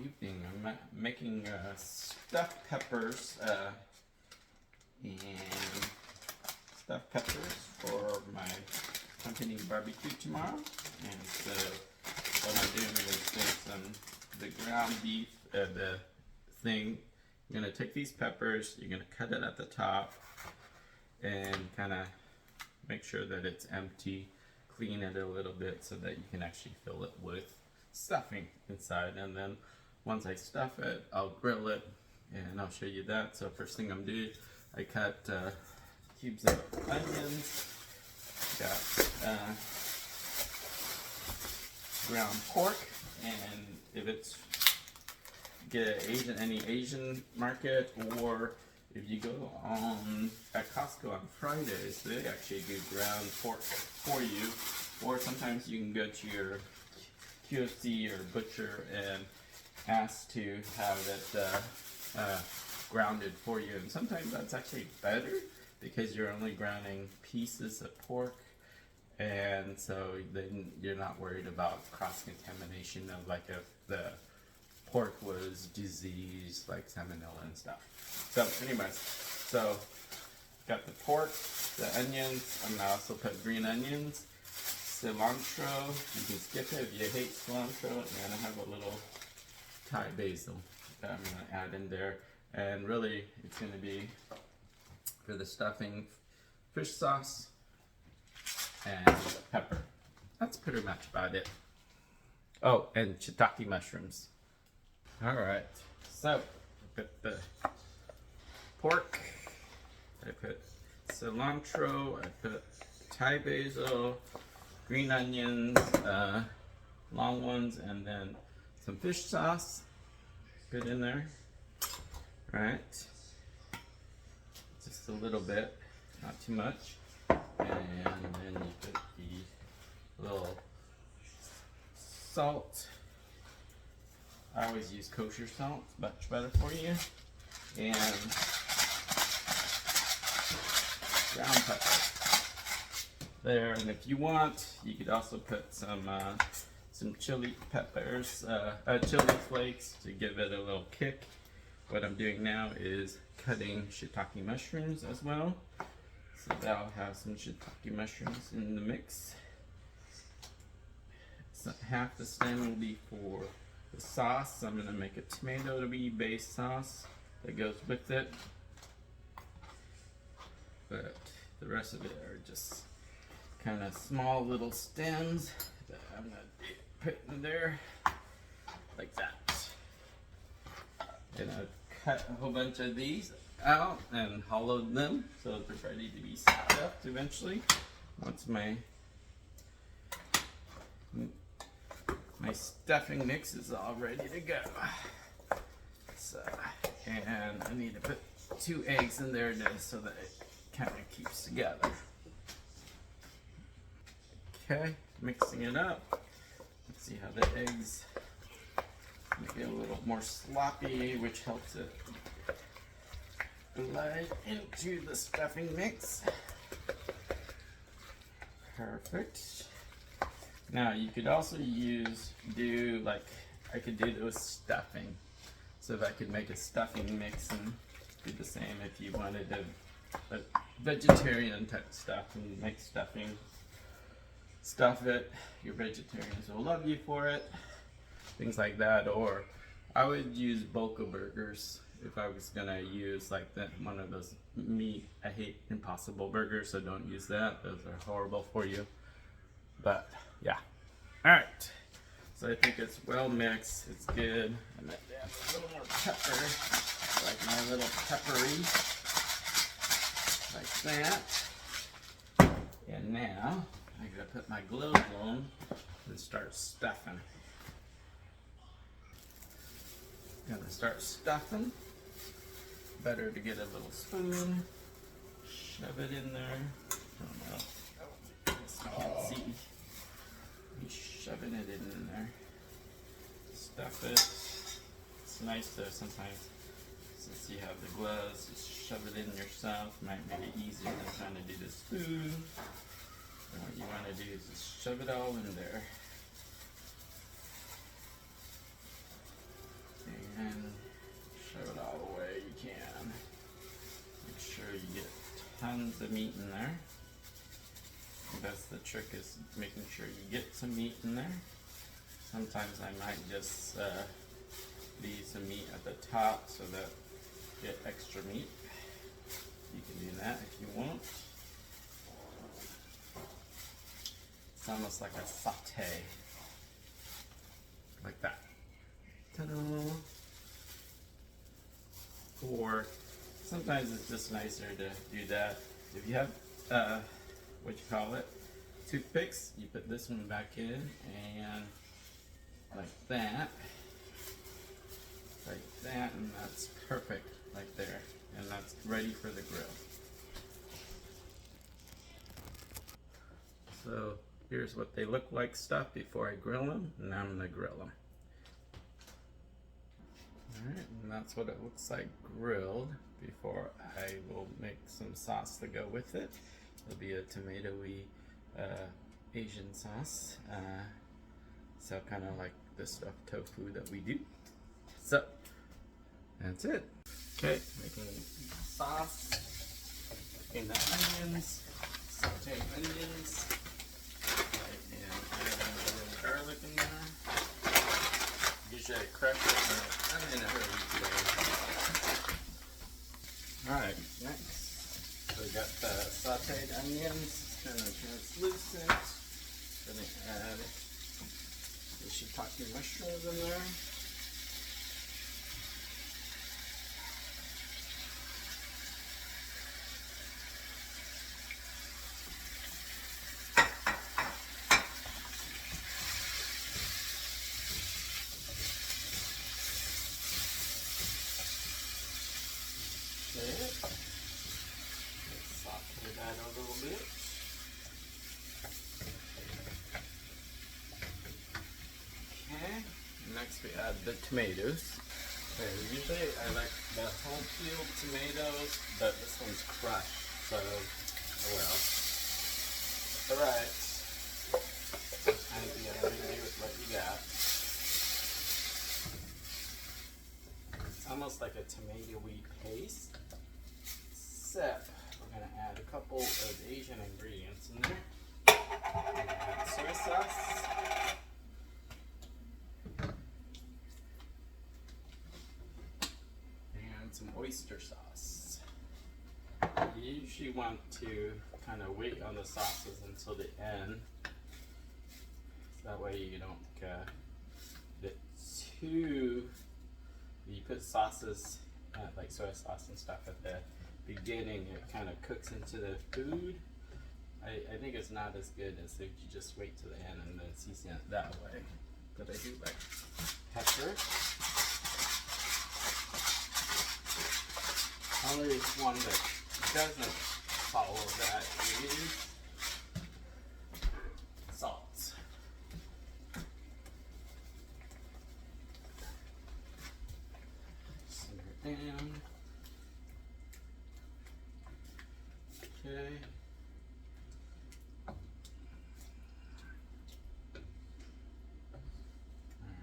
Evening. I'm making stuffed peppers and stuffed peppers for my company barbecue tomorrow. And so what I'm doing is the ground beef, the thing. You're gonna take these peppers. You're gonna cut it at the top and kind of make sure that it's empty. Clean it a little bit so that you can actually fill it with stuffing inside, and then once I stuff it, I'll grill it, and I'll show you that. So first thing I'm doing, I cut cubes of onions, got ground pork, and if it's get any Asian market, or if you go on at Costco on Fridays, they actually do ground pork for you, or sometimes you can go to your QFC or butcher and ask to have it grounded for you, and sometimes that's actually better because you're only grounding pieces of pork, and so then you're not worried about cross-contamination of like if the pork was diseased like salmonella and stuff. So anyways, so got the pork, the onions. I'm gonna also put green onions, cilantro. You can skip it if you hate cilantro, and I have a little Thai basil that I'm going to add in there. And really, it's going to be for the stuffing, fish sauce and pepper. That's pretty much about it. Oh, and shiitake mushrooms. Alright, so I put the pork, I put cilantro, I put Thai basil, green onions, long ones, and then some fish sauce. Put in there, right? Just a little bit, not too much. And then you put the little salt. I always use kosher salt, much better for you. And ground pepper there. And if you want, you could also put some chili peppers, chili flakes to give it a little kick. What I'm doing now is cutting shiitake mushrooms as well. So that'll have some shiitake mushrooms in the mix. So half the stem will be for the sauce. I'm going to make a tomato based sauce that goes with it. But the rest of it are just kind of small little stems that I'm going to put in there like that. And I've cut a whole bunch of these out and hollowed them so they're ready to be stuffed eventually once my stuffing mix is all ready to go. So, and I need to put 2 eggs in there just so that it kind of keeps together. Okay, mixing it up. Let's see how the eggs make it a little more sloppy, which helps it glide into the stuffing mix. Perfect. Now you could also do like I could do this stuffing. So if I could make a stuffing mix and do the same if you wanted a vegetarian type stuff and make stuffing. Stuff it, your vegetarians will love you for it, things like that. Or I would use Boca burgers if I was gonna use like one of those meat. I hate Impossible burgers, so don't use that. Those are horrible for you. But yeah, all right. So I think it's well mixed. It's good. I'm gonna add a little more pepper, like my little peppery, like that. And now I gotta put my gloves on and start stuffing. Gonna start stuffing. Better to get a little spoon, shove it in there. I don't know. I guess you can't see. I'm shoving it in there. Stuff it. It's nice to sometimes, since you have the gloves, just shove it in yourself. Might make it easier than trying to do the spoon. And what you want to do is just shove it all in there. tons of meat in there. That's the trick, is making sure you get some meat in there. Sometimes I might just leave some meat at the top so that you get extra meat. You can do that if you want. It's almost like a saute. Like that. Ta-da! Or sometimes it's just nicer to do that. If you have, toothpicks, you put this one back in and like that, and that's perfect right there. And that's ready for the grill. So here's what they look like stuffed before I grill them. Now I'm gonna grill them. Alright, and that's what it looks like grilled before I will make some sauce to go with it. It'll be a tomatoey Asian sauce. So kind of like the stuffed tofu that we do. So that's it. Okay, making sauce, in the onions, sauteing onions, and adding a little garlic in there. Usually I crush it, but I'm in a hurry today. Alright, next. So we got the sauteed onions, it's kind of translucent. Gonna add the shiitake mushrooms in there. Let's saute that a little bit. Okay, next we add the tomatoes. Okay, usually I like the whole peeled tomatoes, but this one's crushed, so oh well. Alright, sometimes you gotta do with what you got. It's almost like a tomatoey paste. Except we're going to add a couple of Asian ingredients in there. Add soy sauce. And some oyster sauce. You usually want to kind of wait on the sauces until the end. So that way you don't get too... You put sauces, like soy sauce and stuff at the beginning, it kind of cooks into the food. I think it's not as good as if you just wait to the end and then season it that way. But I do like pepper. Only one that doesn't follow that is salt. Simmer it down. Okay.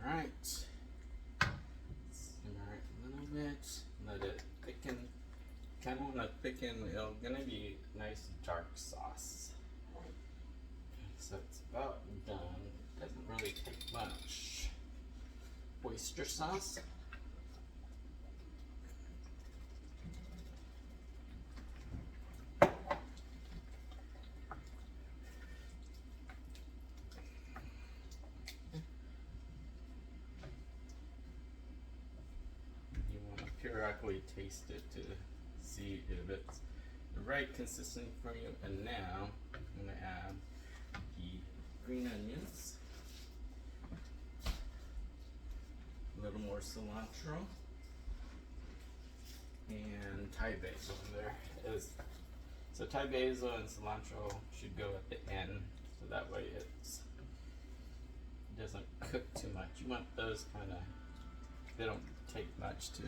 Alright. Simmer it a little bit. Let it thicken. Kind of want to thicken. It's gonna be nice dark sauce. So it's about done. Doesn't really take much. Oyster sauce. Periodically taste it to see if it's the right consistency for you. And now I'm going to add the green onions, a little more cilantro, and Thai basil in there. So Thai basil and cilantro should go at the end, so that way it doesn't cook too much. You want those kind of, they don't take much to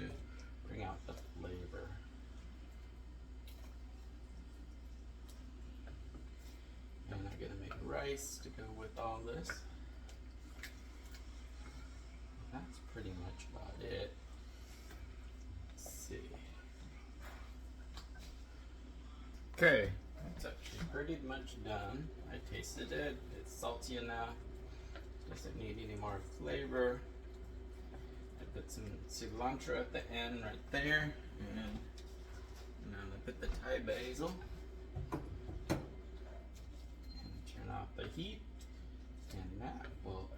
bring out the flavor. And I'm gonna make rice to go with all this. That's pretty much about it. Let's see. Okay, it's actually pretty much done. I tasted it. It's salty enough. Doesn't need any more flavor. I put some cilantro at the end right there. And now I'm gonna put the Thai basil. And turn off the heat. And that will